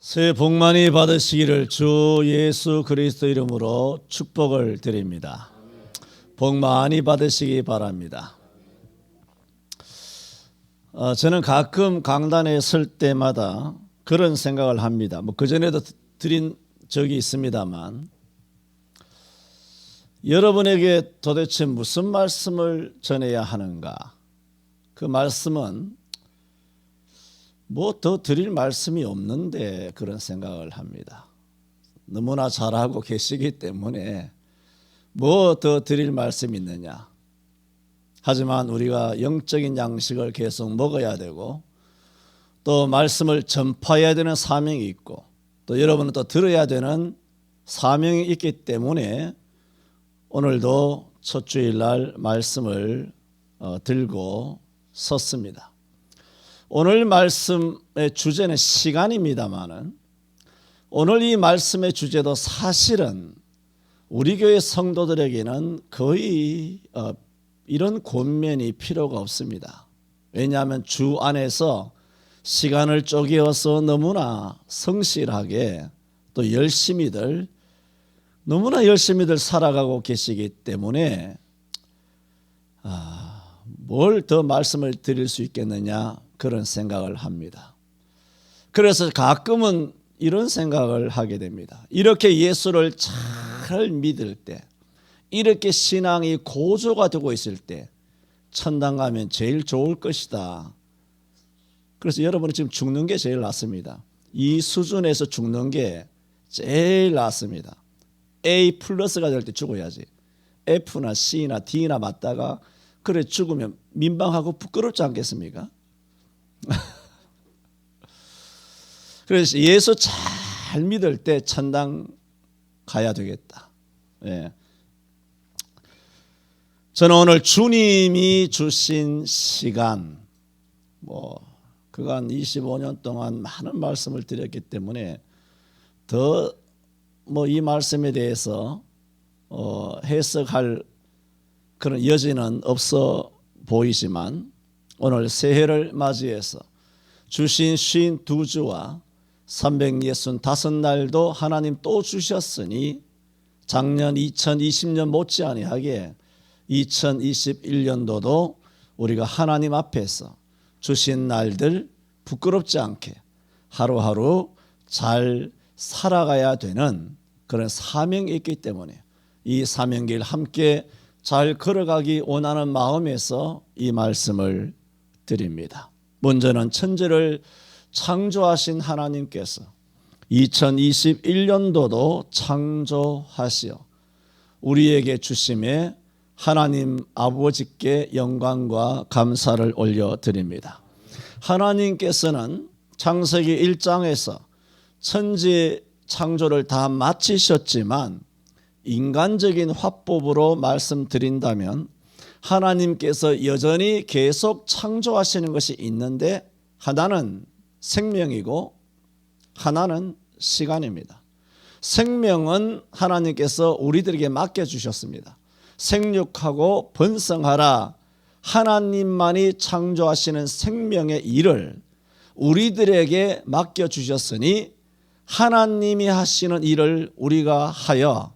새해 복 많이 받으시기를 주 예수 그리스도 이름으로 축복을 드립니다. 복 많이 받으시기 바랍니다. 저는 가끔 강단에 설 때마다 그런 생각을 합니다. 그전에도 드린 적이 있습니다만, 여러분에게 도대체 무슨 말씀을 전해야 하는가? 그 말씀은 뭐 더 드릴 말씀이 없는데 그런 생각을 합니다. 너무나 잘하고 계시기 때문에 뭐 더 드릴 말씀이 있느냐. 하지만 우리가 영적인 양식을 계속 먹어야 되고, 또 말씀을 전파해야 되는 사명이 있고, 또 여러분은 또 들어야 되는 사명이 있기 때문에 오늘도 첫 주일날 말씀을 들고 섰습니다. 오늘 말씀의 주제는 시간입니다만은, 오늘 이 말씀의 주제도 사실은 우리 교회 성도들에게는 거의 이런 권면이 필요가 없습니다. 왜냐하면 주 안에서 시간을 쪼개어서 너무나 성실하게 또 너무나 열심히들 살아가고 계시기 때문에 뭘 더 말씀을 드릴 수 있겠느냐, 그런 생각을 합니다. 그래서 가끔은 이런 생각을 하게 됩니다. 이렇게 예수를 잘 믿을 때, 이렇게 신앙이 고조가 되고 있을 때 천당 가면 제일 좋을 것이다. 그래서 여러분은 지금 죽는 게 제일 낫습니다. 이 수준에서 죽는 게 제일 낫습니다. A 플러스가 될 때 죽어야지. F나 C나 D나 맞다가 그래 죽으면 민망하고 부끄럽지 않겠습니까? 그래서 예수 잘 믿을 때 천당 가야 되겠다. 예. 저는 오늘 주님이 주신 시간, 그간 25년 동안 많은 말씀을 드렸기 때문에 더 이 말씀에 대해서 해석할 그런 여지는 없어 보이지만, 오늘 새해를 맞이해서 주신 52주와 365날도 하나님 또 주셨으니 작년 2020년 못지 아니하게 2021년도도 우리가 하나님 앞에서 주신 날들 부끄럽지 않게 하루하루 잘 살아가야 되는 그런 사명이 있기 때문에 이 사명길 함께 잘 걸어가기 원하는 마음에서 이 말씀을 드립니다. 먼저는 천지를 창조하신 하나님께서 2021년도도 창조하시어 우리에게 주심에 하나님 아버지께 영광과 감사를 올려드립니다. 하나님께서는 창세기 1장에서 천지 창조를 다 마치셨지만, 인간적인 화법으로 말씀드린다면 하나님께서 여전히 계속 창조하시는 것이 있는데, 하나는 생명이고 하나는 시간입니다. 생명은 하나님께서 우리들에게 맡겨주셨습니다. 생육하고 번성하라, 하나님만이 창조하시는 생명의 일을 우리들에게 맡겨주셨으니 하나님이 하시는 일을 우리가 하여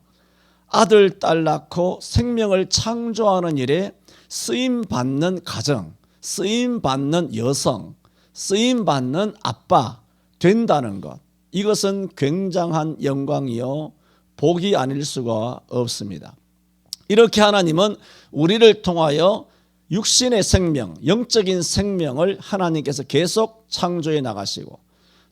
아들, 딸 낳고 생명을 창조하는 일에 쓰임받는 가정, 쓰임받는 여성, 쓰임받는 아빠 된다는 것, 이것은 굉장한 영광이요 복이 아닐 수가 없습니다. 이렇게 하나님은 우리를 통하여 육신의 생명, 영적인 생명을 하나님께서 계속 창조해 나가시고,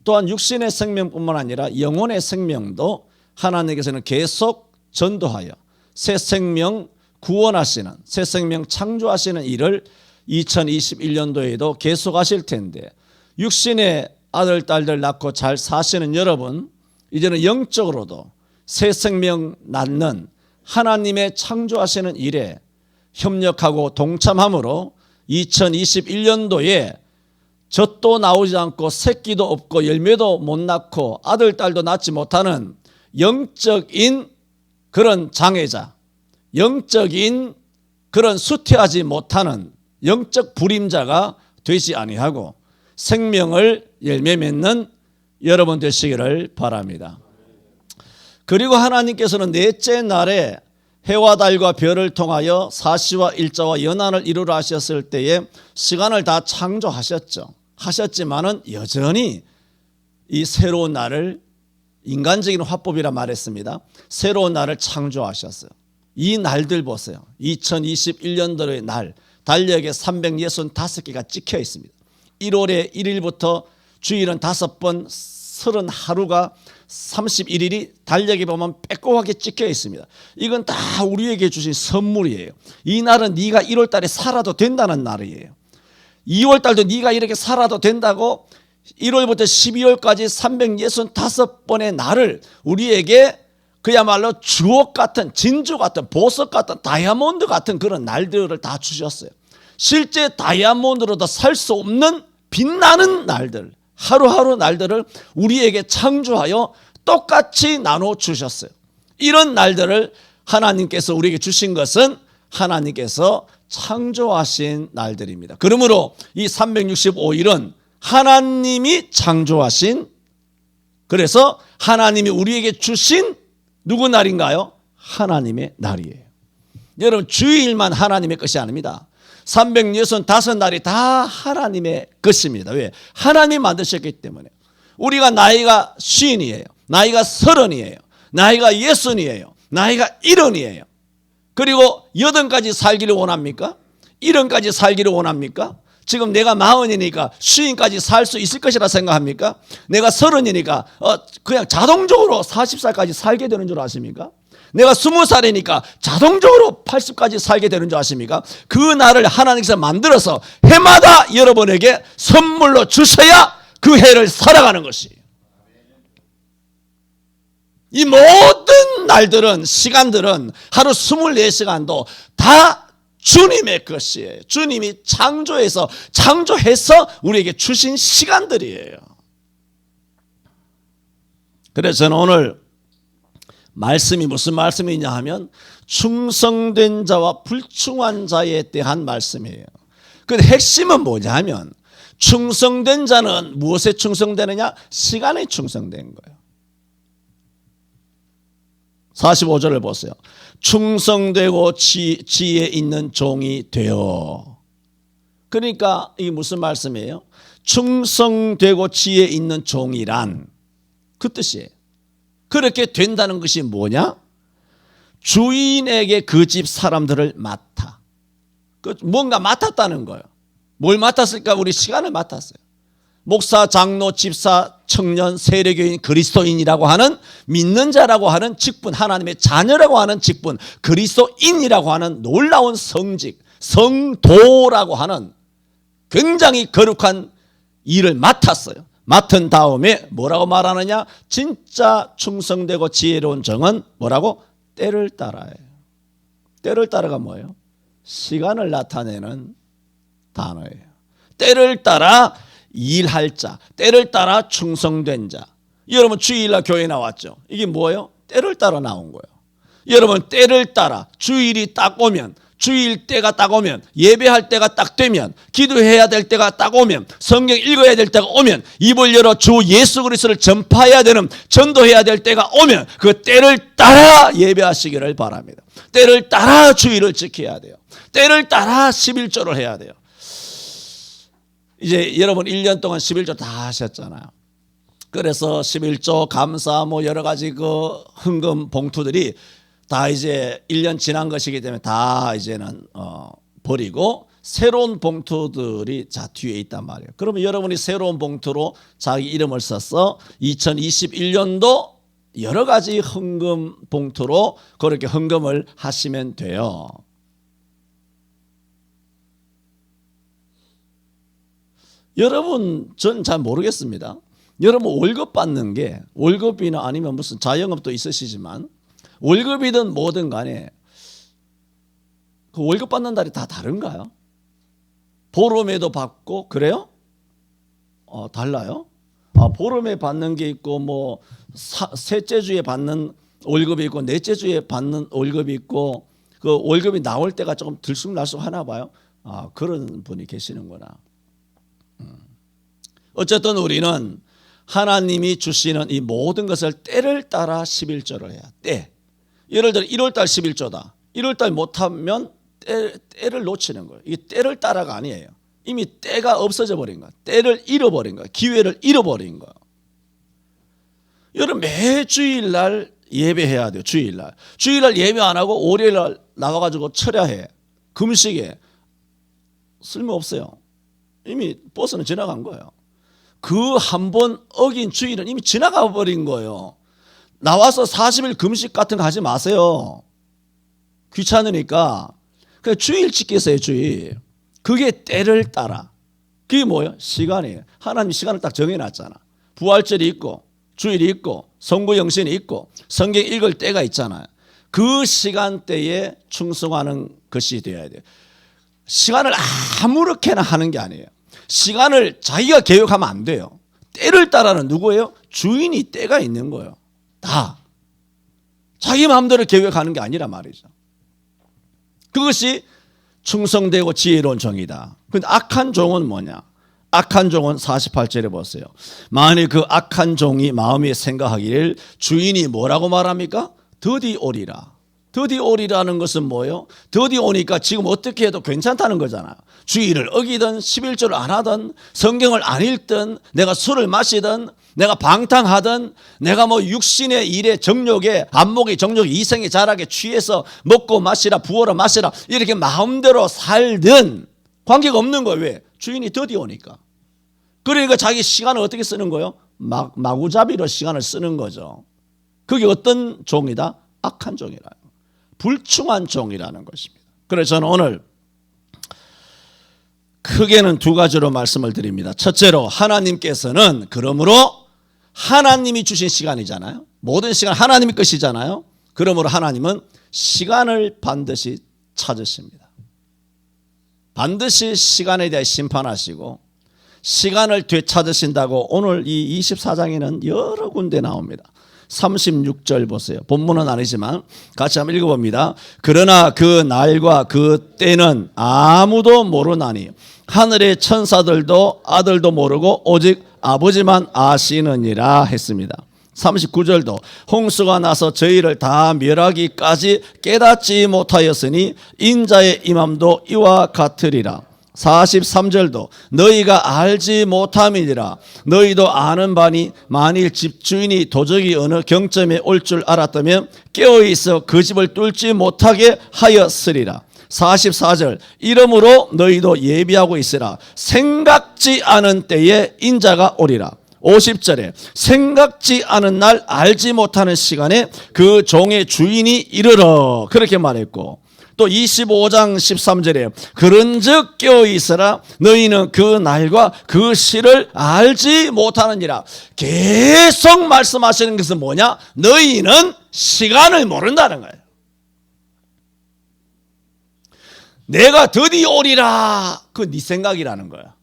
또한 육신의 생명뿐만 아니라 영혼의 생명도 하나님께서는 계속 전도하여 새 생명 구원하시는, 새 생명 창조하시는 일을 2021년도에도 계속하실 텐데, 육신의 아들, 딸들 낳고 잘 사시는 여러분, 이제는 영적으로도 새 생명 낳는 하나님의 창조하시는 일에 협력하고 동참함으로 2021년도에 젖도 나오지 않고 새끼도 없고 열매도 못 낳고 아들, 딸도 낳지 못하는 영적인 그런 장애자, 영적인 그런 수태하지 못하는 영적 불임자가 되지 아니하고 생명을 열매 맺는 여러분 되시기를 바랍니다. 그리고 하나님께서는 넷째 날에 해와 달과 별을 통하여 사시와 일자와 연한을 이루라 하셨을 때에 시간을 다 창조하셨죠. 하셨지만은 여전히 이 새로운 날을 인간적인 화법이라 말했습니다. 새로운 날을 창조하셨어요. 이 날들 보세요. 2021년도의 날 달력에 365개가 찍혀 있습니다. 1월에 1일부터 주일은 5번 30하루가 31일이 달력에 보면 빼꼼하게 찍혀 있습니다. 이건 다 우리에게 주신 선물이에요. 이 날은 네가 1월 달에 살아도 된다는 날이에요. 2월 달도 네가 이렇게 살아도 된다고 1월부터 12월까지 365번의 날을 우리에게 그야말로 주옥 같은, 진주 같은, 보석 같은, 다이아몬드 같은 그런 날들을 다 주셨어요. 실제 다이아몬드로도 살 수 없는 빛나는 날들, 하루하루 날들을 우리에게 창조하여 똑같이 나눠 주셨어요. 이런 날들을 하나님께서 우리에게 주신 것은 하나님께서 창조하신 날들입니다. 그러므로 이 365일은 하나님이 창조하신, 그래서 하나님이 우리에게 주신 누구 날인가요? 하나님의 날이에요. 여러분, 주일만 하나님의 것이 아닙니다. 365날이 다 하나님의 것입니다. 왜? 하나님이 만드셨기 때문에. 우리가 나이가 50이에요. 나이가 30이에요. 나이가 60이에요. 나이가 70이에요. 그리고 80까지 살기를 원합니까? 70까지 살기를 원합니까? 지금 내가 40이니까 50까지 살 수 있을 것이라 생각합니까? 내가 30이니까 그냥 자동적으로 40살까지 살게 되는 줄 아십니까? 내가 20살이니까 자동적으로 80까지 살게 되는 줄 아십니까? 그 날을 하나님께서 만들어서 해마다 여러분에게 선물로 주셔야 그 해를 살아가는 것이에요. 이 모든 날들은, 시간들은 하루 24시간도 다 주님의 것이에요. 주님이 창조해서 우리에게 주신 시간들이에요. 그래서 저는 오늘 말씀이 무슨 말씀이냐 하면 충성된 자와 불충한 자에 대한 말씀이에요. 그 핵심은 뭐냐 하면 충성된 자는 무엇에 충성되느냐? 시간에 충성된 거예요. 45절을 보세요. 충성되고 지혜 있는 종이 되어. 그러니까 이게 무슨 말씀이에요? 충성되고 지혜 있는 종이란 그 뜻이에요. 그렇게 된다는 것이 뭐냐? 주인에게 그 집 사람들을 맡아. 뭔가 맡았다는 거예요. 뭘 맡았을까? 우리 시간을 맡았어요. 목사, 장로, 집사, 청년, 세례교인, 그리스도인이라고 하는, 믿는 자라고 하는 직분, 하나님의 자녀라고 하는 직분, 그리스도인이라고 하는 놀라운 성직, 성도라고 하는 굉장히 거룩한 일을 맡았어요. 맡은 다음에 뭐라고 말하느냐? 진짜 충성되고 지혜로운 정은 뭐라고? 때를 따라요. 때를 따라가 뭐예요? 시간을 나타내는 단어예요. 때를 따라 일할 자, 때를 따라 충성된 자. 여러분 주일날 교회 나왔죠? 이게 뭐예요? 때를 따라 나온 거예요. 여러분 때를 따라 주일이 딱 오면, 주일 때가 딱 오면, 예배할 때가 딱 되면, 기도해야 될 때가 딱 오면, 성경 읽어야 될 때가 오면, 입을 열어 주 예수 그리스도를 전파해야 되는, 전도해야 될 때가 오면 그 때를 따라 예배하시기를 바랍니다. 때를 따라 주일을 지켜야 돼요. 때를 따라 11조를 해야 돼요. 이제 여러분 1년 동안 11조 다 하셨잖아요. 그래서 11조 감사 뭐 여러 가지 그 헌금 봉투들이 다 이제 1년 지난 것이기 때문에 다 이제는 버리고 새로운 봉투들이 자 뒤에 있단 말이에요. 그러면 여러분이 새로운 봉투로 자기 이름을 써서 2021년도 여러 가지 헌금 봉투로 그렇게 헌금을 하시면 돼요. 여러분 전 잘 모르겠습니다. 여러분 월급 받는 게, 월급이나 아니면 무슨 자영업도 있으시지만 월급이든 뭐든 간에 그 월급 받는 달이 다 다른가요? 보름에도 받고 그래요? 달라요? 보름에 받는 게 있고 뭐 셋째 주에 받는 월급이 있고 넷째 주에 받는 월급이 있고 그 월급이 나올 때가 조금 들쑥날쑥 하나 봐요. 그런 분이 계시는구나. 어쨌든 우리는 하나님이 주시는 이 모든 것을 때를 따라 11조를 해야 때. 예를 들어 1월달 11조다. 1월달 못하면 때를 놓치는 거예요. 이게 때를 따라가 아니에요. 이미 때가 없어져 버린 거야. 때를 잃어버린 거야. 기회를 잃어버린 거야. 여러분 매 주일날 예배해야 돼요. 주일날 예배 안 하고 월요일날 나와가지고 철야해 금식해 쓸모없어요. 이미 버스는 지나간 거예요. 그 한 번 어긴 주일은 이미 지나가 버린 거예요. 나와서 40일 금식 같은 거 하지 마세요. 귀찮으니까. 그냥 주일 지키세요. 주일. 그게 때를 따라. 그게 뭐예요? 시간이에요. 하나님이 시간을 딱 정해놨잖아. 부활절이 있고 주일이 있고 성구영신이 있고 성경 읽을 때가 있잖아요. 그 시간대에 충성하는 것이 되어야 돼요. 시간을 아무렇게나 하는 게 아니에요. 시간을 자기가 계획하면 안 돼요. 때를 따라는 누구예요? 주인이 때가 있는 거예요. 다. 자기 마음대로 계획하는 게 아니란 말이죠. 그것이 충성되고 지혜로운 종이다. 그런데 악한 종은 뭐냐? 악한 종은 48절에 보세요. 만일 그 악한 종이 마음에 생각하기를 주인이 뭐라고 말합니까? 더디 오리라. 더디 오리라는 것은 뭐예요? 더디 오니까 지금 어떻게 해도 괜찮다는 거잖아요. 주의를 어기든 11조를 안 하든 성경을 안 읽든 내가 술을 마시든 내가 방탕하든 내가 뭐 육신의 일에 정욕에 안목에 정욕에 이성의 자락에 취해서 먹고 마시라 부어라 마시라 이렇게 마음대로 살든 관계가 없는 거예요. 왜? 주인이 더디 오니까. 그러니까 자기 시간을 어떻게 쓰는 거예요? 마구잡이로 시간을 쓰는 거죠. 그게 어떤 종이다? 악한 종이라. 불충한 종이라는 것입니다. 그래서 저는 오늘 크게는 두 가지로 말씀을 드립니다. 첫째로 하나님께서는 그러므로 하나님이 주신 시간이잖아요. 모든 시간 하나님의 것이잖아요. 그러므로 하나님은 시간을 반드시 찾으십니다. 반드시 시간에 대해 심판하시고 시간을 되찾으신다고 오늘 이 24장에는 여러 군데 나옵니다. 36절 보세요. 본문은 아니지만 같이 한번 읽어봅니다. 그러나 그 날과 그 때는 아무도 모르나니 하늘의 천사들도 아들도 모르고 오직 아버지만 아시느니라 했습니다. 39절도 홍수가 나서 저희를 다 멸하기까지 깨닫지 못하였으니 인자의 임함도 이와 같으리라. 43절도 너희가 알지 못함이니라. 너희도 아는 바니 만일 집주인이 도적이 어느 경점에 올 줄 알았다면 깨어있어 그 집을 뚫지 못하게 하였으리라. 44절 이러므로 너희도 예비하고 있으라. 생각지 않은 때에 인자가 오리라. 50절에 생각지 않은 날 알지 못하는 시간에 그 종의 주인이 이르러 그렇게 말했고 또 25장 13절에 그런즉 깨어있으라. 너희는 그 날과 그 시를 알지 못하느니라. 계속 말씀하시는 것은 뭐냐? 너희는 시간을 모른다는 거예요. 내가 드디어 오리라. 그건 네 생각이라는 거야.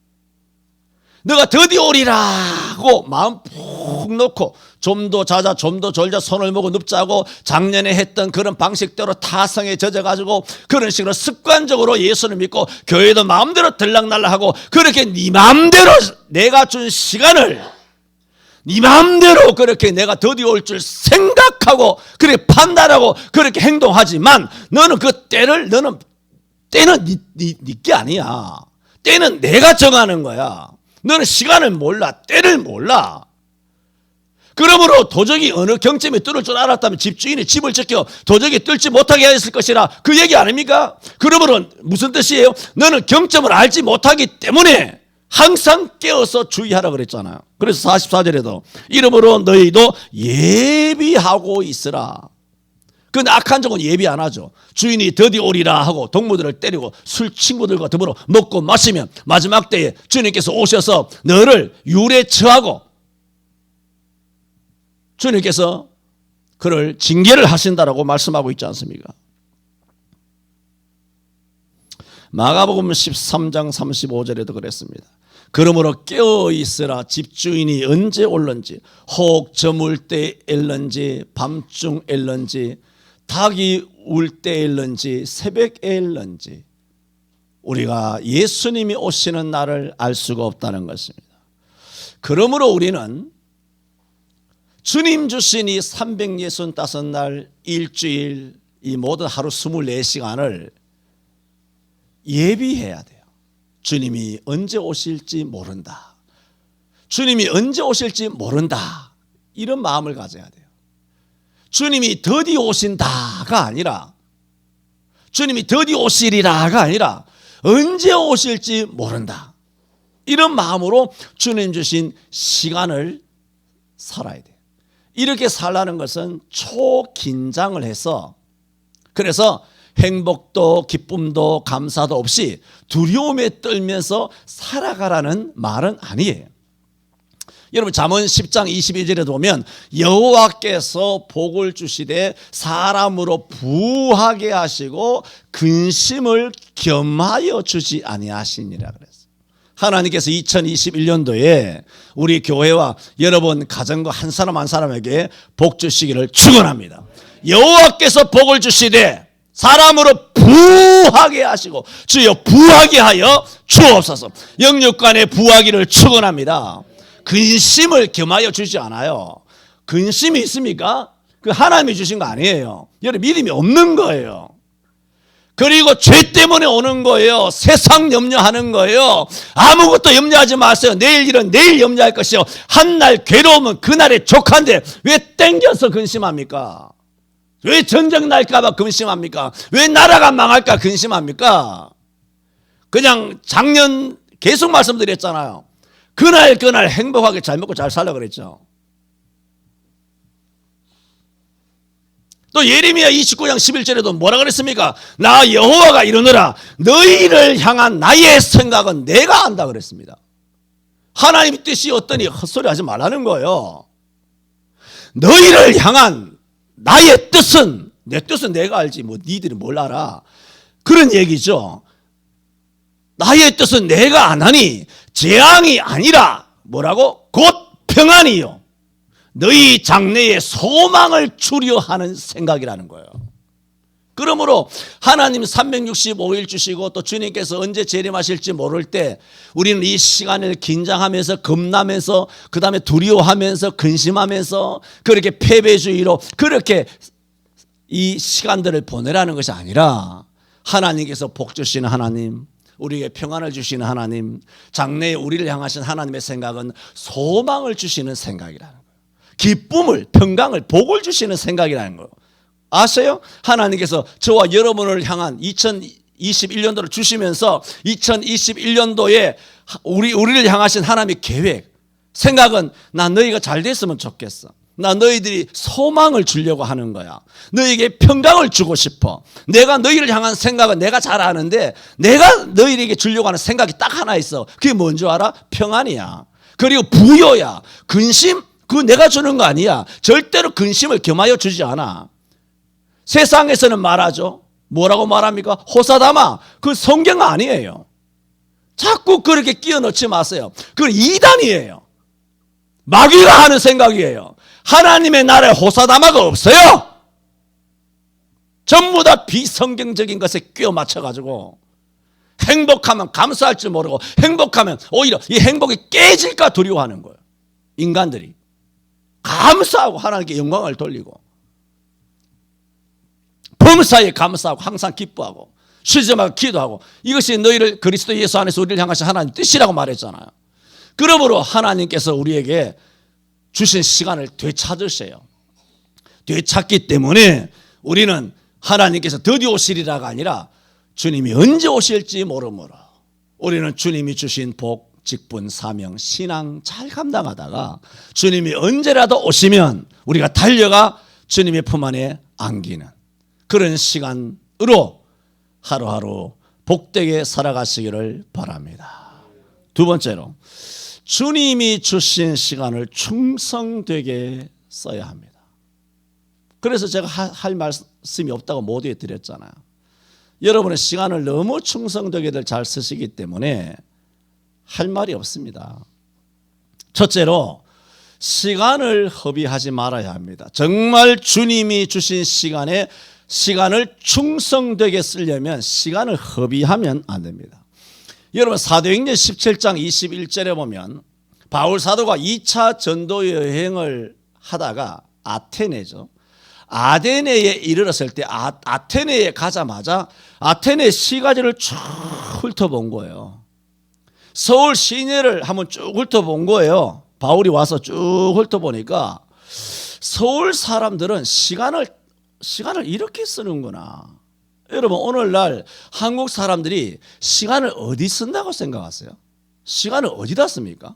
너가 드디어 오리라 하고 마음 푹 놓고 좀 더 자자 좀 더 졸자 손을 모고 눕자고 작년에 했던 그런 방식대로 타성에 젖어가지고 그런 식으로 습관적으로 예수를 믿고 교회도 마음대로 들락날락하고 그렇게 네 마음대로 내가 준 시간을 네 마음대로 그렇게 내가 드디어 올 줄 생각하고 그렇게 판단하고 그렇게 행동하지만 너는 그 때는 네 게 아니야. 때는 내가 정하는 거야. 너는 시간을 몰라. 때를 몰라. 그러므로 도적이 어느 경점에 뚫을 줄 알았다면 집주인이 집을 지켜 도적이 뚫지 못하게 하였을 것이라 그 얘기 아닙니까? 그러므로 무슨 뜻이에요? 너는 경점을 알지 못하기 때문에 항상 깨어서 주의하라 그랬잖아요. 그래서 44절에도 이러므로 너희도 예비하고 있으라. 근데 악한 종은 예비 안 하죠. 주인이 드디어 오리라 하고 동무들을 때리고 술 친구들과 더불어 먹고 마시면 마지막 때에 주님께서 오셔서 너를 유례 처하고 주님께서 그를 징계를 하신다라고 말씀하고 있지 않습니까? 마가복음 13장 35절에도 그랬습니다. 그러므로 깨어있으라. 집주인이 언제 올는지 혹 저물 때 엘런지 밤중 엘런지 닭이 울 때 엘런지 새벽에 엘런지 우리가 예수님이 오시는 날을 알 수가 없다는 것입니다. 그러므로 우리는 주님 주신 이 365날 일주일 이 모든 하루 24시간을 예비해야 돼요. 주님이 언제 오실지 모른다. 주님이 언제 오실지 모른다. 이런 마음을 가져야 돼요. 주님이 더디 오신다가 아니라, 주님이 더디 오시리라가 아니라 언제 오실지 모른다. 이런 마음으로 주님 주신 시간을 살아야 돼요. 이렇게 살라는 것은 초긴장을 해서, 그래서 행복도 기쁨도 감사도 없이 두려움에 떨면서 살아가라는 말은 아니에요. 여러분 잠언 10장 22절에 보면 여호와께서 복을 주시되 사람으로 부하게 하시고 근심을 겸하여 주지 아니하시니라 그랬어요. 하나님께서 2021년도에 우리 교회와 여러분 가정과 한 사람 한 사람에게 복 주시기를 축원합니다. 여호와께서 복을 주시되 사람으로 부하게 하시고 주여 부하게 하여 주옵소서. 영육간에 부하기를 축원합니다. 근심을 겸하여 주지 않아요. 근심이 있습니까? 그 하나님이 주신 거 아니에요. 여러분 믿음이 없는 거예요. 그리고 죄 때문에 오는 거예요. 세상 염려하는 거예요. 아무것도 염려하지 마세요. 내일 일은 내일 염려할 것이요. 한날 괴로움은 그날의 족한데 왜 땡겨서 근심합니까? 왜 전쟁 날까 봐 근심합니까? 왜 나라가 망할까 근심합니까? 그냥 작년 계속 말씀드렸잖아요. 그날 행복하게 잘 먹고 잘 살라 그랬죠. 또 예레미야 29장 11절에도 뭐라 그랬습니까? 나 여호와가 이르노라 너희를 향한 나의 생각은 내가 안다 그랬습니다. 하나님의 뜻이 어떠니 헛소리 하지 말라는 거예요. 너희를 향한 나의 뜻은, 내 뜻은 내가 알지 뭐 니들이 뭘 알아. 그런 얘기죠. 나의 뜻은 내가 안 하니 재앙이 아니라 뭐라고? 곧 평안이요. 너희 장래에 소망을 주려 하는 생각이라는 거예요. 그러므로 하나님 365일 주시고 또 주님께서 언제 재림하실지 모를 때 우리는 이 시간을 긴장하면서 겁나면서 그 다음에 두려워하면서 근심하면서 그렇게 패배주의로 그렇게 이 시간들을 보내라는 것이 아니라 하나님께서 복 주시는 하나님, 우리에게 평안을 주시는 하나님, 장래에 우리를 향하신 하나님의 생각은 소망을 주시는 생각이라는 거예요. 기쁨을, 평강을, 복을 주시는 생각이라는 거예요. 아세요? 하나님께서 저와 여러분을 향한 2021년도를 주시면서 2021년도에 우리를 향하신 하나님의 계획, 생각은 나 너희가 잘 됐으면 좋겠어. 나 너희들이 소망을 주려고 하는 거야. 너희에게 평강을 주고 싶어. 내가 너희를 향한 생각은 내가 잘 아는데 내가 너희에게 주려고 하는 생각이 딱 하나 있어. 그게 뭔 줄 알아? 평안이야. 그리고 부여야. 근심? 그거 내가 주는 거 아니야. 절대로 근심을 겸하여 주지 않아. 세상에서는 말하죠. 뭐라고 말합니까? 호사다마. 그 성경 아니에요. 자꾸 그렇게 끼워 넣지 마세요. 그건 이단이에요. 마귀가 하는 생각이에요. 하나님의 나라에 호사다마가 없어요. 전부 다 비성경적인 것에 끼워 맞춰가지고 행복하면 감사할 줄 모르고 행복하면 오히려 이 행복이 깨질까 두려워하는 거예요. 인간들이. 감사하고 하나님께 영광을 돌리고 범사에 감사하고 항상 기뻐하고 쉬지마다 기도하고 이것이 너희를 그리스도 예수 안에서 우리를 향하신 하나님 뜻이라고 말했잖아요. 그러므로 하나님께서 우리에게 주신 시간을 되찾으세요. 되찾기 때문에 우리는 하나님께서 더디 오시리라가 아니라 주님이 언제 오실지 모르므로 우리는 주님이 주신 복, 직분, 사명, 신앙 잘 감당하다가 주님이 언제라도 오시면 우리가 달려가 주님의 품 안에 안기는 그런 시간으로 하루하루 복되게 살아가시기를 바랍니다. 두 번째로 주님이 주신 시간을 충성되게 써야 합니다. 그래서 제가 할 말씀이 없다고 모두에 드렸잖아요. 여러분의 시간을 너무 충성되게들 잘 쓰시기 때문에 할 말이 없습니다. 첫째로 시간을 허비하지 말아야 합니다. 정말 주님이 주신 시간을 충성되게 쓰려면 시간을 허비하면 안 됩니다. 여러분 사도행전 17장 21절에 보면 바울 사도가 2차 전도 여행을 하다가 아테네죠. 아테네에 이르렀을 때 아테네에 가자마자 아테네 시가지를 쭉 훑어본 거예요. 서울 시내를 한번 쭉 훑어본 거예요. 바울이 와서 쭉 훑어보니까 서울 사람들은 시간을 이렇게 쓰는구나. 여러분, 오늘날 한국 사람들이 시간을 어디 쓴다고 생각하세요? 시간을 어디다 씁니까?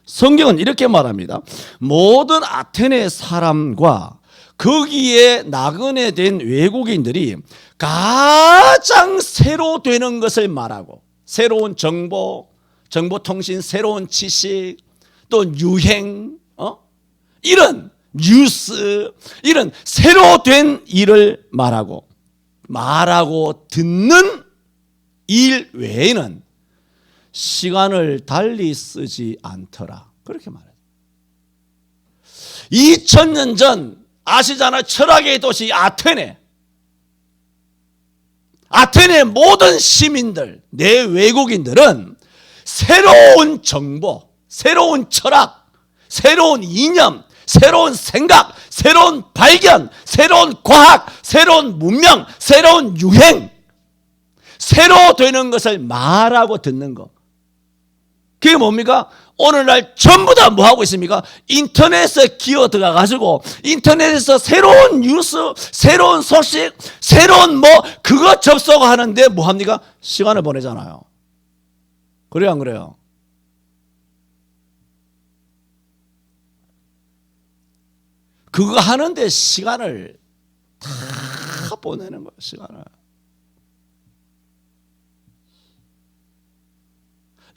성경은 이렇게 말합니다. 모든 아테네 사람과 거기에 나그네 된 외국인들이 가장 새로 되는 것을 말하고, 새로운 정보통신, 새로운 지식, 또 유행, 이런 뉴스, 이런 새로 된 일을 말하고 듣는 일 외에는 시간을 달리 쓰지 않더라. 그렇게 말해요. 2000년 전 아시잖아요. 철학의 도시 아테네 모든 시민들, 내 외국인들은 새로운 정보, 새로운 철학, 새로운 이념, 새로운 생각, 새로운 발견, 새로운 과학, 새로운 문명, 새로운 유행, 새로 되는 것을 말하고 듣는 것. 그게 뭡니까? 오늘날 전부 다 뭐 하고 있습니까? 인터넷에 기어 들어가가지고 인터넷에서 새로운 뉴스, 새로운 소식, 새로운 그거 접속하는데 뭐 합니까? 시간을 보내잖아요. 그래요, 안 그래요? 그거 하는데 시간을 다 보내는 거예요, 시간을.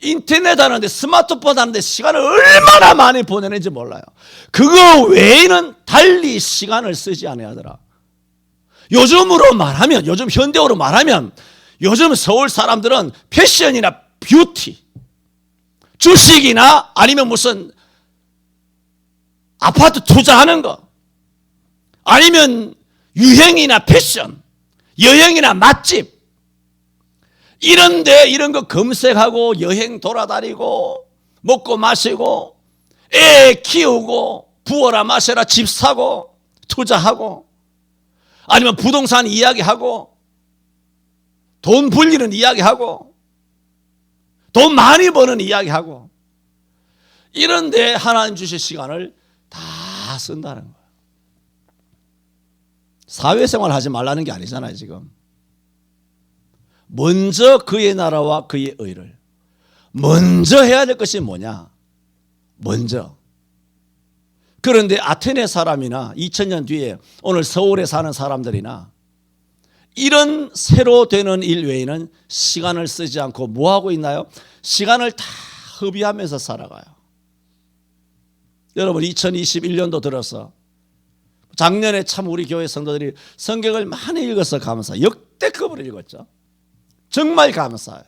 인터넷 하는데, 스마트폰 하는데 시간을 얼마나 많이 보내는지 몰라요. 그거 외에는 달리 시간을 쓰지 않아야더라. 요즘으로 말하면, 요즘 현대어로 말하면, 요즘 서울 사람들은 패션이나 뷰티, 주식이나 아니면 무슨 아파트 투자하는 거, 아니면 유행이나 패션, 여행이나 맛집, 이런데 이런 거 검색하고 여행 돌아다니고 먹고 마시고 애 키우고 부어라 마셔라 집 사고 투자하고 아니면 부동산 이야기하고 돈 불리는 이야기하고 돈 많이 버는 이야기하고 이런데 하나님 주신 시간을 다 쓴다는 거예요. 사회생활 하지 말라는 게 아니잖아요, 지금. 먼저 그의 나라와 그의 의를 먼저 해야 될 것이 뭐냐? 먼저. 그런데 아테네 사람이나 2000년 뒤에 오늘 서울에 사는 사람들이나 이런 새로 되는 일 외에는 시간을 쓰지 않고 뭐 하고 있나요? 시간을 다 허비하면서 살아가요. 여러분, 2021년도 들어서 작년에 참 우리 교회 성도들이 성경을 많이 읽어서 감사, 역대급으로 읽었죠. 정말 감사해요.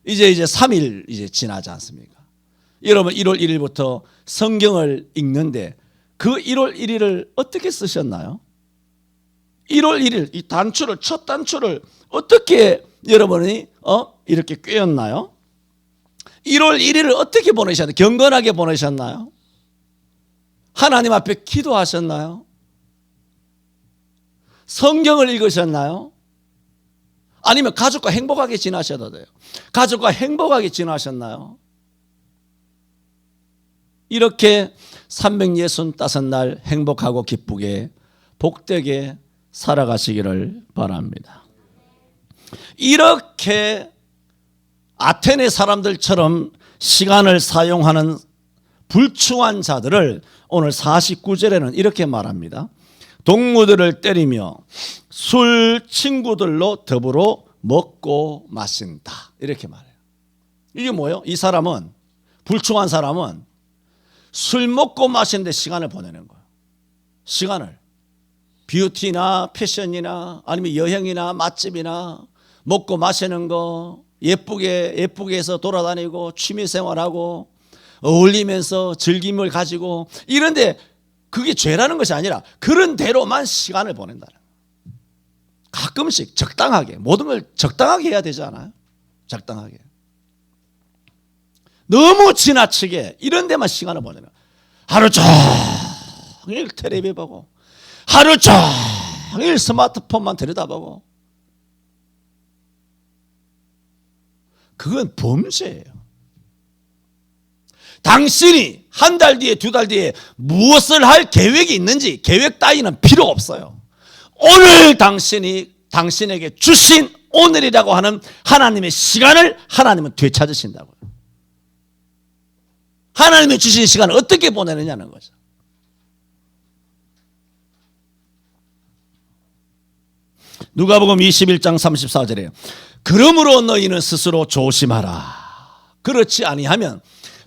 이제 3일 이제 지나지 않습니까? 여러분, 1월 1일부터 성경을 읽는데 그 1월 1일을 어떻게 쓰셨나요? 1월 1일 이 단추를, 첫 단추를 어떻게 여러분이 이렇게 꿰었나요? 1월 1일을 어떻게 보내셨나요? 경건하게 보내셨나요? 하나님 앞에 기도하셨나요? 성경을 읽으셨나요? 아니면 가족과 행복하게 지나셔도 돼요. 가족과 행복하게 지나셨나요? 이렇게 365날 행복하고 기쁘게 복되게 살아가시기를 바랍니다. 이렇게 아테네 사람들처럼 시간을 사용하는 불충한 자들을 오늘 49절에는 이렇게 말합니다. 동무들을 때리며 술 친구들로 더불어 먹고 마신다. 이렇게 말해요. 이게 뭐예요? 이 사람은, 불충한 사람은 술 먹고 마시는데 시간을 보내는 거예요. 시간을. 뷰티나 패션이나 아니면 여행이나 맛집이나 먹고 마시는 거, 예쁘게 해서 돌아다니고 취미생활하고 어울리면서 즐김을 가지고 이런데 그게 죄라는 것이 아니라 그런 대로만 시간을 보낸다는 거예요. 가끔씩 적당하게, 모든 걸 적당하게 해야 되지 않아요? 적당하게. 너무 지나치게 이런 데만 시간을 보내는 거예요. 하루 종일 텔레비 보고 하루 종일 스마트폰만 들여다보고 그건 범죄예요. 당신이 한 달 뒤에 두 달 뒤에 무엇을 할 계획이 있는지 계획 따위는 필요 없어요. 오늘 당신에게 주신 오늘이라고 하는 하나님의 시간을 하나님은 되찾으신다고요. 하나님이 주신 시간을 어떻게 보내느냐는 거죠. 누가복음 21장 34절에 그러므로 너희는 스스로 조심하라. 그렇지 아니하면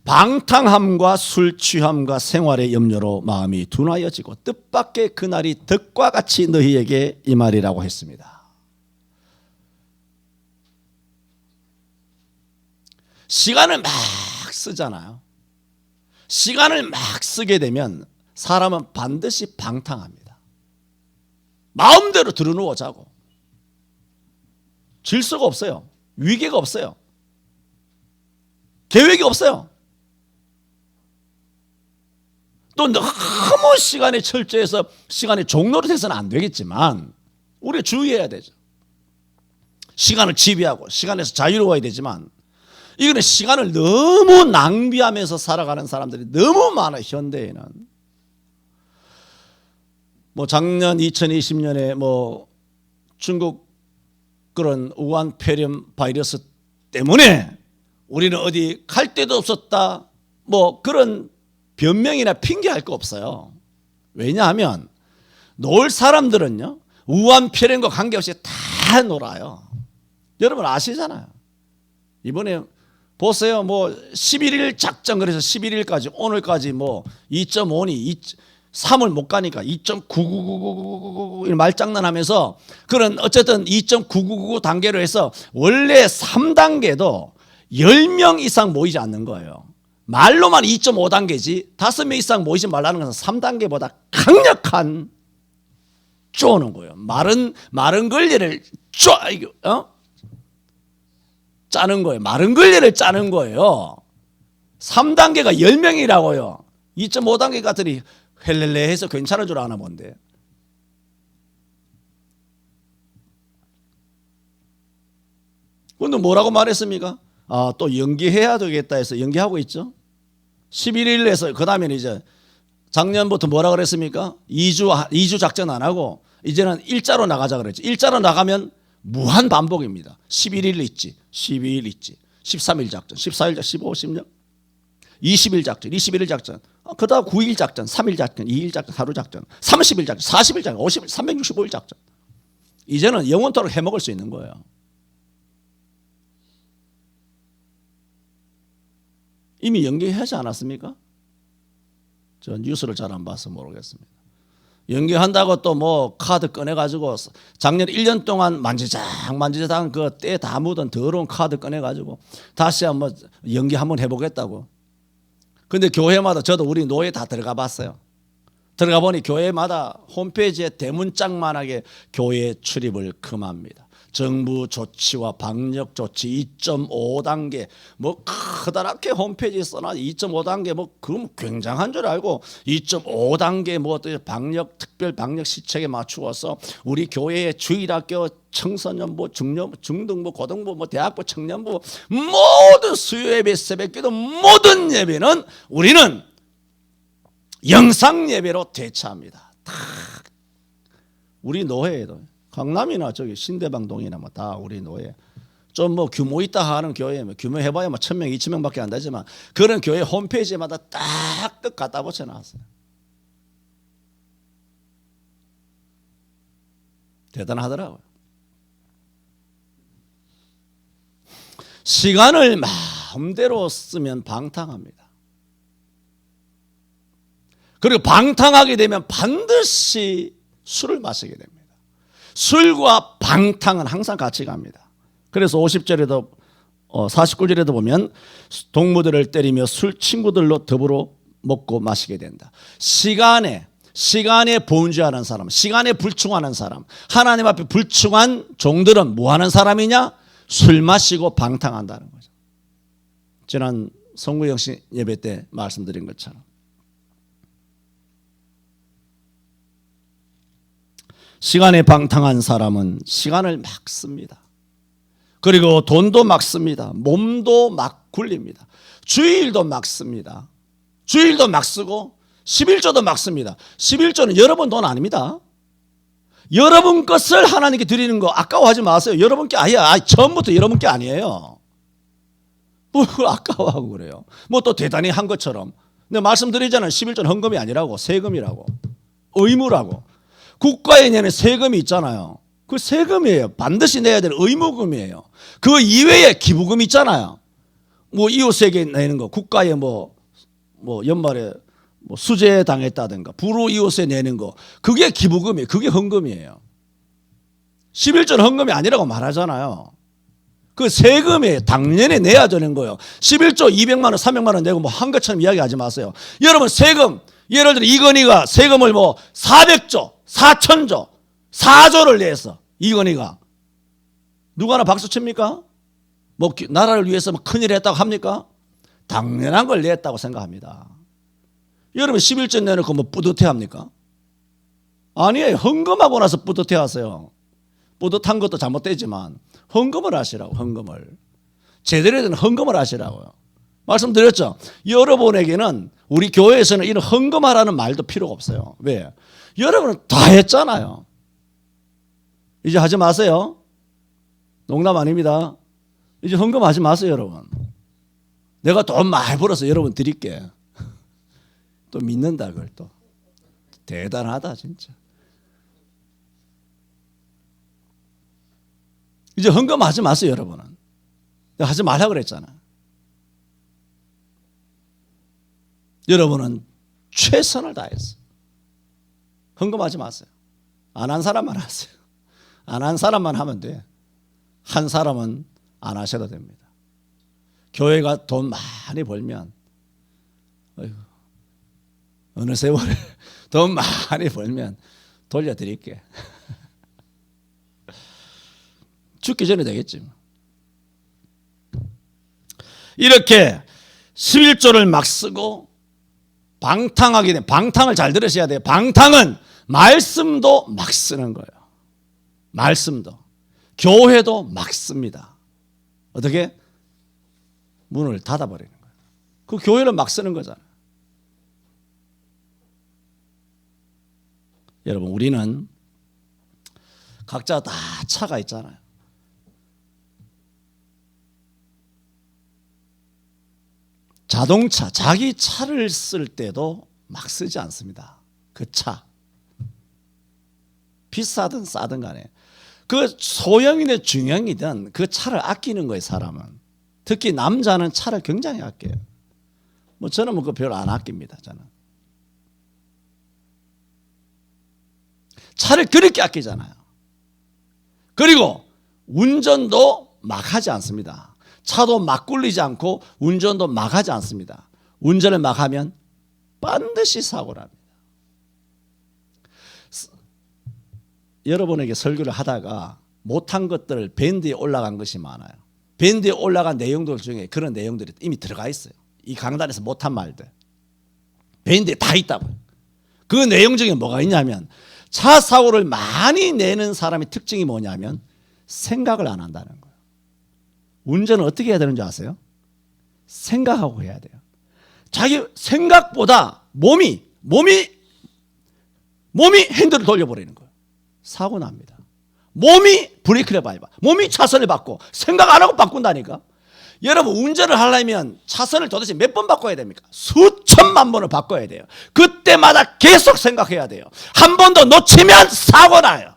방탕함과 술 취함과 생활의 염려로 마음이 둔하여지고 뜻밖의 그날이 덕과 같이 너희에게 임하리라고 했습니다. 시간을 막 쓰잖아요. 시간을 막 쓰게 되면 사람은 반드시 방탕합니다. 마음대로 들어누워 자고 질서가 없어요. 위계가 없어요. 계획이 없어요. 또 너무 시간에 철저해서 시간에 종노릇해서는 안 되겠지만 우리가 주의해야 되죠. 시간을 지배하고 시간에서 자유로워야 되지만 이거는 시간을 너무 낭비하면서 살아가는 사람들이 너무 많아요. 현대에는. 뭐 작년 2020년에 뭐 중국 그런 우한 폐렴 바이러스 때문에 우리는 어디 갈 데도 없었다. 뭐 그런 변명이나 핑계할 거 없어요. 왜냐하면 놀 사람들은요. 우한 폐렴과 관계없이 다 놀아요. 여러분 아시잖아요. 이번에 보세요. 뭐 11일 작전 그래서 11일까지 오늘까지 뭐 2.5니 3을 못 가니까 2.99999 말장난하면서 그런 어쨌든 2.9999 단계로 해서 원래 3단계도 10명 이상 모이지 않는 거예요. 말로만 2.5단계지 5명 이상 모이지 말라는 것은 3단계보다 강력한 쪼는 거예요. 마른 걸레를 짜는 거예요. 마른 걸레를 짜는 거예요. 3단계가 10명이라고요. 2.5단계 같으니 헬렐레 해서 괜찮은 줄 아나 본데. 근데 뭐라고 말했습니까? 또 연기해야 되겠다 해서 연기하고 있죠. 11일에서 그 다음에는 이제 작년부터 뭐라 그랬습니까? 2주 작전 안 하고 이제는 일자로 나가자 그랬죠. 일자로 나가면 무한 반복입니다. 11일 있지, 12일 있지, 13일 작전, 14일 작전, 15, 16, 20일 작전, 21일 작전, 그다음 9일 작전, 3일 작전, 2일 작전, 하루 작전, 30일 작전, 40일 작전, 50일, 365일 작전. 이제는 영원토록 해먹을 수 있는 거예요. 이미 연기하지 않았습니까? 저 뉴스를 잘 안 봐서 모르겠습니다. 연기한다고 또 뭐 카드 꺼내가지고 작년 1년 동안 만지작 그 때 다 묻은 더러운 카드 꺼내가지고 다시 한번 연기 한번 해보겠다고. 근데 교회마다 저도 우리 노예 다 들어가 봤어요. 들어가 보니 교회마다 홈페이지에 대문짝만하게 교회 출입을 금합니다. 정부 조치와 방역 조치 2.5단계 뭐 커다랗게 홈페이지에 써놔 2.5단계 뭐 그럼 굉장한 줄 알고 2.5단계 뭐 방역 특별 방역 시책에 맞추어서 우리 교회의 주일학교 청소년부 중등부 고등부 뭐 대학부 청년부 모든 수요예배 새벽기도 모든 예배는 우리는 영상 예배로 대체합니다. 다 우리 노회에도 강남이나 저기 신대방동이나 뭐 다 우리 노예. 좀 뭐 규모 있다 하는 교회, 규모 해봐야 뭐 1,000명, 2,000명밖에 안 되지만 그런 교회 홈페이지마다 딱 뜻 갖다 붙여놨어요. 대단하더라고요. 시간을 마음대로 쓰면 방탕합니다. 그리고 방탕하게 되면 반드시 술을 마시게 됩니다. 술과 방탕은 항상 같이 갑니다. 그래서 50절에도 49절에도 보면 동무들을 때리며 술 친구들로 더불어 먹고 마시게 된다. 시간에 본주하는 사람, 시간에 불충하는 사람, 하나님 앞에 불충한 종들은 뭐 하는 사람이냐? 술 마시고 방탕한다는 거죠. 지난 성구영신 예배 때 말씀드린 것처럼 시간에 방탕한 사람은 시간을 막 씁니다. 그리고 돈도 막 씁니다. 몸도 막 굴립니다. 주일도 막 씁니다. 주일도 막 쓰고 11조도 막 씁니다. 11조는 여러분 돈 아닙니다. 여러분 것을 하나님께 드리는 거 아까워하지 마세요. 여러분 게 아니야. 처음부터 여러분 게 아니에요. 뭐 아까워하고 그래요. 뭐 또 대단히 한 것처럼. 근데 말씀드리잖아요. 11조는 헌금이 아니라고, 세금이라고, 의무라고. 국가에 내는 세금이 있잖아요. 그 세금이에요. 반드시 내야 될 의무금이에요. 그 이외에 기부금 있잖아요. 뭐 이웃에게 내는 거, 국가에 뭐 연말에 뭐 수재 당했다든가 불우 이웃에 내는 거, 그게 기부금이에요. 그게 헌금이에요. 11조는 헌금이 아니라고 말하잖아요. 그 세금에 당연히 내야 되는 거예요. 11조 200만 원, 300만 원 내고 뭐 한 것처럼 이야기하지 마세요. 여러분 세금, 예를 들어 이건희가 세금을 뭐 400조, 4천조, 4조를 냈어. 이건희가. 누가 하나 박수 칩니까? 뭐 나라를 위해서 뭐 큰일 했다고 합니까? 당연한 걸 냈다고 생각합니다. 여러분 11조 내놓고 뭐 뿌듯해 합니까? 아니에요. 헌금하고 나서 뿌듯해 하세요. 뿌듯한 것도 잘못되지만 헌금을 하시라고. 헌금을 제대로 된 헌금을 하시라고요. 말씀드렸죠. 여러분에게는 우리 교회에서는 이런 헌금하라는 말도 필요가 없어요. 왜? 여러분은 다 했잖아요. 이제 하지 마세요. 농담 아닙니다. 이제 헌금하지 마세요. 여러분. 내가 돈 많이 벌어서 여러분 드릴게. 또 믿는다. 그걸 또 대단하다 진짜. 이제 헌금하지 마세요. 여러분은. 내가 하지 말라 그랬잖아. 여러분은 최선을 다했어. 헌금하지 마세요. 안 한 사람만 하세요. 안 한 사람만 하면 돼. 한 사람은 안 하셔도 됩니다. 교회가 돈 많이 벌면 어이구, 어느 세월에 돈 많이 벌면 돌려드릴게. 죽기 전에 되겠지. 이렇게 11조를 막 쓰고 방탕하게 돼. 방탕을 잘 들으셔야 돼요. 방탕은 말씀도 막 쓰는 거예요. 말씀도. 교회도 막 씁니다. 어떻게? 문을 닫아버리는 거예요. 그 교회를 막 쓰는 거잖아요. 여러분 우리는 각자 다 차가 있잖아요. 자동차, 자기 차를 쓸 때도 막 쓰지 않습니다. 그 차. 비싸든 싸든 간에. 그 소형이든 중형이든 그 차를 아끼는 거예요, 사람은. 특히 남자는 차를 굉장히 아껴요. 뭐 저는 뭐 그 별로 안 아낍니다, 저는. 차를 그렇게 아끼잖아요. 그리고 운전도 막 하지 않습니다. 차도 막 굴리지 않고 운전도 막 하지 않습니다. 운전을 막 하면 반드시 사고를 합니다. 여러분에게 설교를 하다가 못한 것들을 밴드에 올라간 것이 많아요. 밴드에 올라간 내용들 중에 그런 내용들이 이미 들어가 있어요. 이 강단에서 못한 말들. 밴드에 다 있다고요. 그 내용 중에 뭐가 있냐면 차 사고를 많이 내는 사람의 특징이 뭐냐면 생각을 안 한다는 거예요. 운전을 어떻게 해야 되는지 아세요? 생각하고 해야 돼요. 자기 생각보다 몸이 핸들을 돌려버리는 거예요. 사고 납니다. 몸이 브레이크를 밟아. 몸이 차선을 바꿔. 생각 안 하고 바꾼다니까. 여러분 운전을 하려면 차선을 도대체 몇 번 바꿔야 됩니까? 수천만 번을 바꿔야 돼요. 그때마다 계속 생각해야 돼요. 한 번 더 놓치면 사고 나요.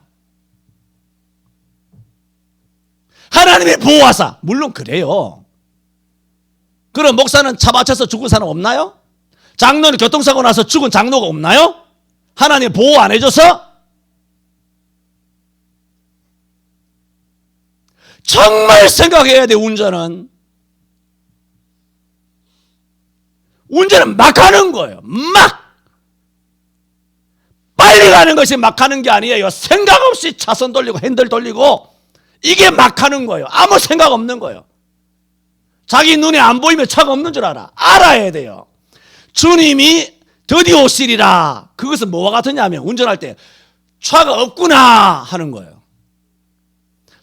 하나님의 보호하사. 물론 그래요. 그럼 목사는 차 맞춰서 죽은 사람 없나요? 장로는 교통사고 나서 죽은 장로가 없나요? 하나님 보호 안 해줘서? 정말 생각해야 돼. 운전은 막 하는 거예요. 막 빨리 가는 것이 막 하는 게 아니에요. 생각 없이 차선 돌리고 핸들 돌리고 이게 막 하는 거예요. 아무 생각 없는 거예요. 자기 눈에 안 보이면 차가 없는 줄 알아야 돼요. 주님이 드디어 오시리라. 그것은 뭐와 같으냐면 운전할 때 차가 없구나 하는 거예요.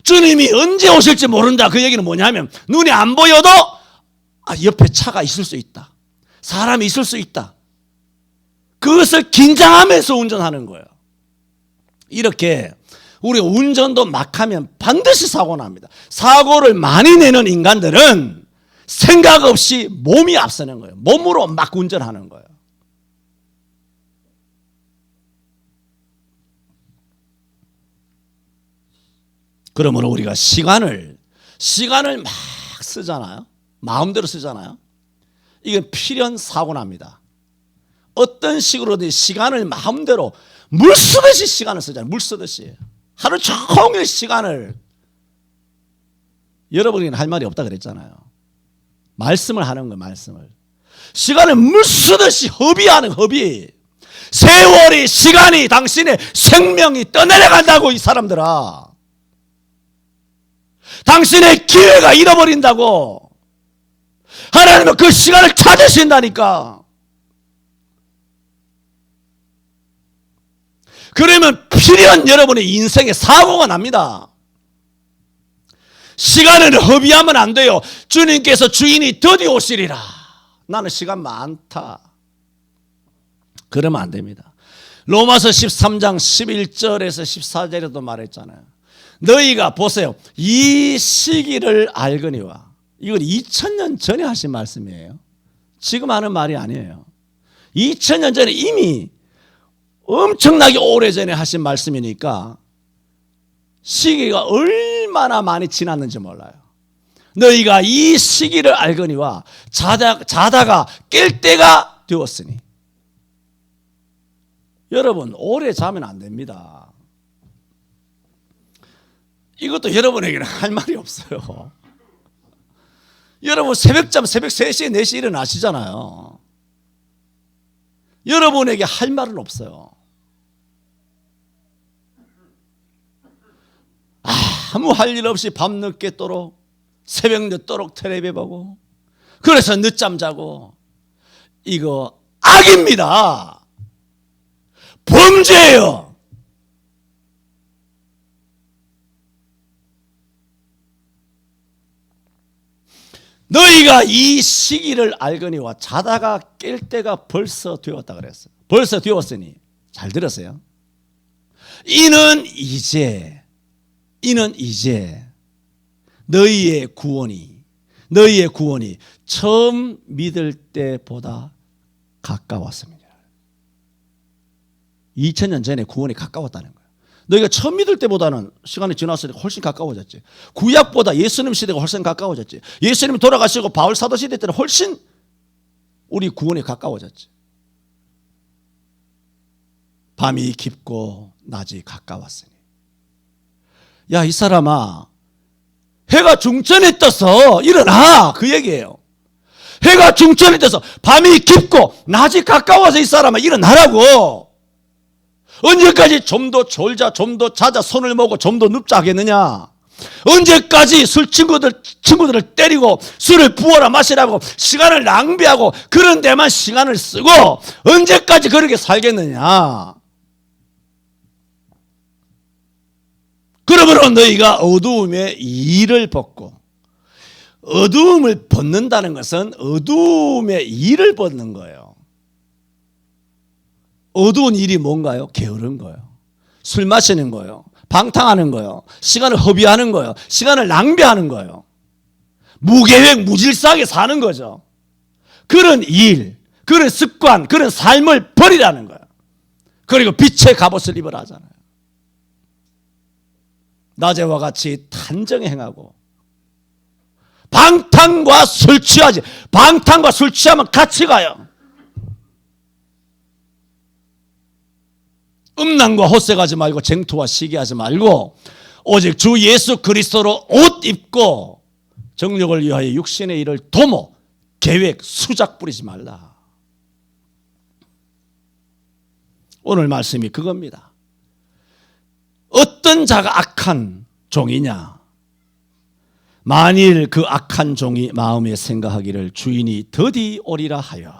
주님이 언제 오실지 모른다. 그 얘기는 뭐냐면 눈에 안 보여도 옆에 차가 있을 수 있다. 사람이 있을 수 있다. 그것을 긴장하면서 운전하는 거예요. 이렇게 우리 운전도 막 하면 반드시 사고 납니다. 사고를 많이 내는 인간들은 생각 없이 몸이 앞서는 거예요. 몸으로 막 운전하는 거예요. 그러므로 우리가 시간을 막 쓰잖아요. 마음대로 쓰잖아요. 이건 필연 사고 납니다. 어떤 식으로든 시간을 마음대로 물 쓰듯이 시간을 쓰잖아요. 물 쓰듯이. 하루 종일 시간을. 여러분에게는 할 말이 없다 그랬잖아요. 말씀을 하는 거예요. 말씀을. 시간을 물 쓰듯이 허비하는 허비. 세월이 시간이 당신의 생명이 떠내려간다고 이 사람들아. 당신의 기회가 잃어버린다고. 하나님은 그 시간을 찾으신다니까. 그러면 필연 여러분의 인생에 사고가 납니다. 시간을 허비하면 안 돼요. 주님께서 주인이 드디어 오시리라. 나는 시간 많다. 그러면 안 됩니다. 로마서 13장 11절에서 14절에도 말했잖아요. 너희가 보세요. 이 시기를 알거니와. 이건 2000년 전에 하신 말씀이에요. 지금 하는 말이 아니에요. 2000년 전에 이미 엄청나게 오래전에 하신 말씀이니까 시기가 얼마나 많이 지났는지 몰라요. 너희가 이 시기를 알거니와 자다가 깰 때가 되었으니. 여러분 오래 자면 안 됩니다. 이것도 여러분에게는 할 말이 없어요. 여러분 새벽잠 새벽 3시에 4시에 일어나시잖아요. 여러분에게 할 말은 없어요. 아무 할 일 없이 밤늦게도록 새벽 늦도록 텔레비 보고 그래서 늦잠 자고 이거 악입니다. 범죄예요. 너희가 이 시기를 알거니와 자다가 깰 때가 벌써 되었다 그랬어요. 벌써 되었으니 잘 들었어요. 이는 이제 너희의 구원이 처음 믿을 때보다 가까웠습니다. 2000년 전에 구원이 가까웠다는 거예요. 너희가 처음 믿을 때보다는 시간이 지났으니까 훨씬 가까워졌지. 구약보다 예수님 시대가 훨씬 가까워졌지. 예수님이 돌아가시고 바울 사도 시대 때는 훨씬 우리 구원이 가까워졌지. 밤이 깊고 낮이 가까웠으니. 야, 이 사람아, 해가 중천에 떠서 일어나. 그 얘기예요. 해가 중천에 떠서 밤이 깊고 낮이 가까워서 이 사람아 일어나라고. 언제까지 좀 더 졸자, 좀 더 자자, 손을 모고 좀 더 눕자 하겠느냐? 언제까지 친구들을 때리고 술을 부어라 마시라고 시간을 낭비하고 그런 데만 시간을 쓰고 언제까지 그렇게 살겠느냐? 그러므로 너희가 어두움의 일을 벗고, 어두움을 벗는다는 것은 어두움의 일을 벗는 거예요. 어두운 일이 뭔가요? 게으른 거예요. 술 마시는 거예요. 방탕하는 거예요. 시간을 허비하는 거예요. 시간을 낭비하는 거예요. 무계획 무질서하게 사는 거죠. 그런 일, 그런 습관, 그런 삶을 버리라는 거예요. 그리고 빛의 갑옷을 입으라 하잖아요. 낮에와 같이 단정히 행하고, 방탕과 술 취하지. 방탕과 술 취하면 같이 가요. 음란과 헛새가지 말고 쟁투와 시기하지 말고 오직 주 예수 그리스도로 옷 입고 정욕을 위하여 육신의 일을 도모 계획 수작 부리지 말라. 오늘 말씀이 그겁니다. 어떤 자가 악한 종이냐? 만일 그 악한 종이 마음에 생각하기를 주인이 더디 오리라 하여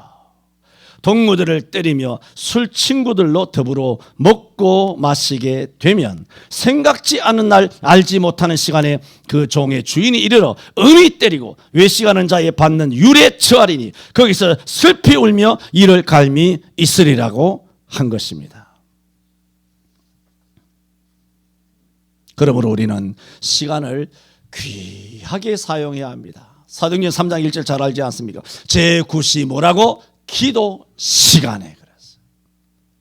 동무들을 때리며 술 친구들로 더불어 먹고 마시게 되면 생각지 않은 날 알지 못하는 시간에 그 종의 주인이 이르러 음히 때리고 외식하는 자에 받는 율에 처하리니 거기서 슬피 울며 이를 갈미 있으리라고 한 것입니다. 그러므로 우리는 시간을 귀하게 사용해야 합니다. 사도행전 3장 1절 잘 알지 않습니까? 제9시 뭐라고? 기도 시간에. 그랬어요.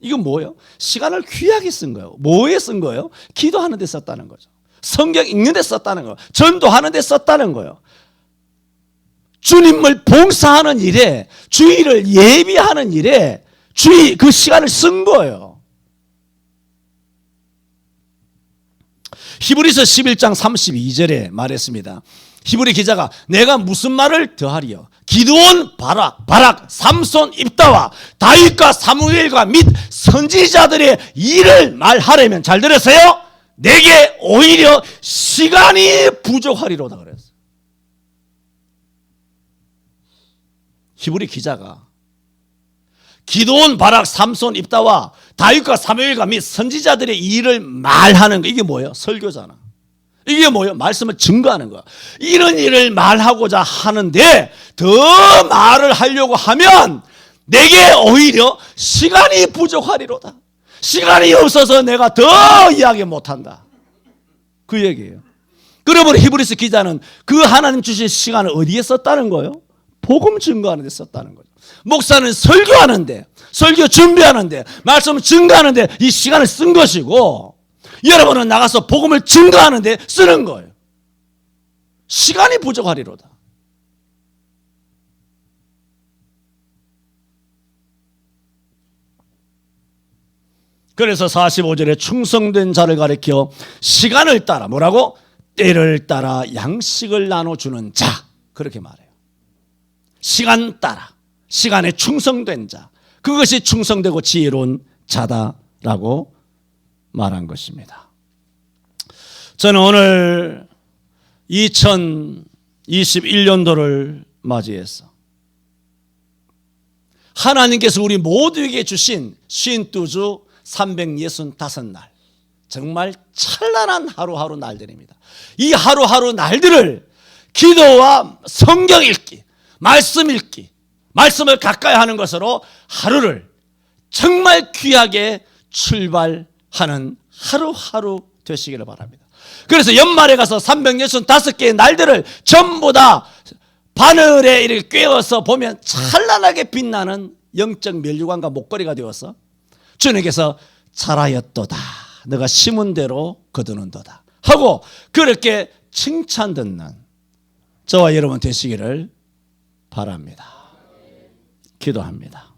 이건 뭐예요? 시간을 귀하게 쓴 거예요. 뭐에 쓴 거예요? 기도하는 데 썼다는 거죠. 성경 읽는 데 썼다는 거예요. 전도하는 데 썼다는 거예요. 주님을 봉사하는 일에, 주일을 예비하는 일에 주의 그 시간을 쓴 거예요. 히브리서 11장 32절에 말했습니다. 히브리 기자가 내가 무슨 말을 더하리요? 기드온, 바락, 삼손, 입다와 다윗과 사무엘과 및 선지자들의 일을 말하려면, 잘 들으세요, 내게 오히려 시간이 부족하리로다 그랬어요. 히브리 기자가 기드온, 바락, 삼손, 입다와 다윗과 사무엘과 및 선지자들의 일을 말하는 거, 이게 뭐예요? 설교잖아. 이게 뭐예요? 말씀을 증거하는 거야. 이런 일을 말하고자 하는데 더 말을 하려고 하면 내게 오히려 시간이 부족하리로다. 시간이 없어서 내가 더 이야기 못한다. 그 얘기예요. 그러므로 히브리서 기자는 그 하나님 주신 시간을 어디에 썼다는 거예요? 복음 증거하는 데 썼다는 거죠. 목사는 설교하는데, 설교 준비하는데, 말씀을 증거하는데 이 시간을 쓴 것이고, 여러분은 나가서 복음을 증거하는 데 쓰는 거예요. 시간이 부족하리로다. 그래서 45절에 충성된 자를 가리켜 시간을 따라, 뭐라고? 때를 따라 양식을 나눠주는 자, 그렇게 말해요. 시간 따라, 시간에 충성된 자, 그것이 충성되고 지혜로운 자다라고 말한 것입니다. 저는 오늘 2021년도를 맞이해서 하나님께서 우리 모두에게 주신 52주 365날, 정말 찬란한 하루하루 날들입니다. 이 하루하루 날들을 기도와 성경 읽기, 말씀 읽기, 말씀을 가까이 하는 것으로 하루를 정말 귀하게 출발하는 하루하루 되시기를 바랍니다. 그래서 연말에 가서 365개의 날들을 전부 다 바늘에 이렇게 꿰어서 보면 찬란하게 빛나는 영적 면류관과 목걸이가 되어서 주님께서 잘하였도다, 너가 심은 대로 거두는도다 하고 그렇게 칭찬 듣는 저와 여러분 되시기를 바랍니다. 기도합니다.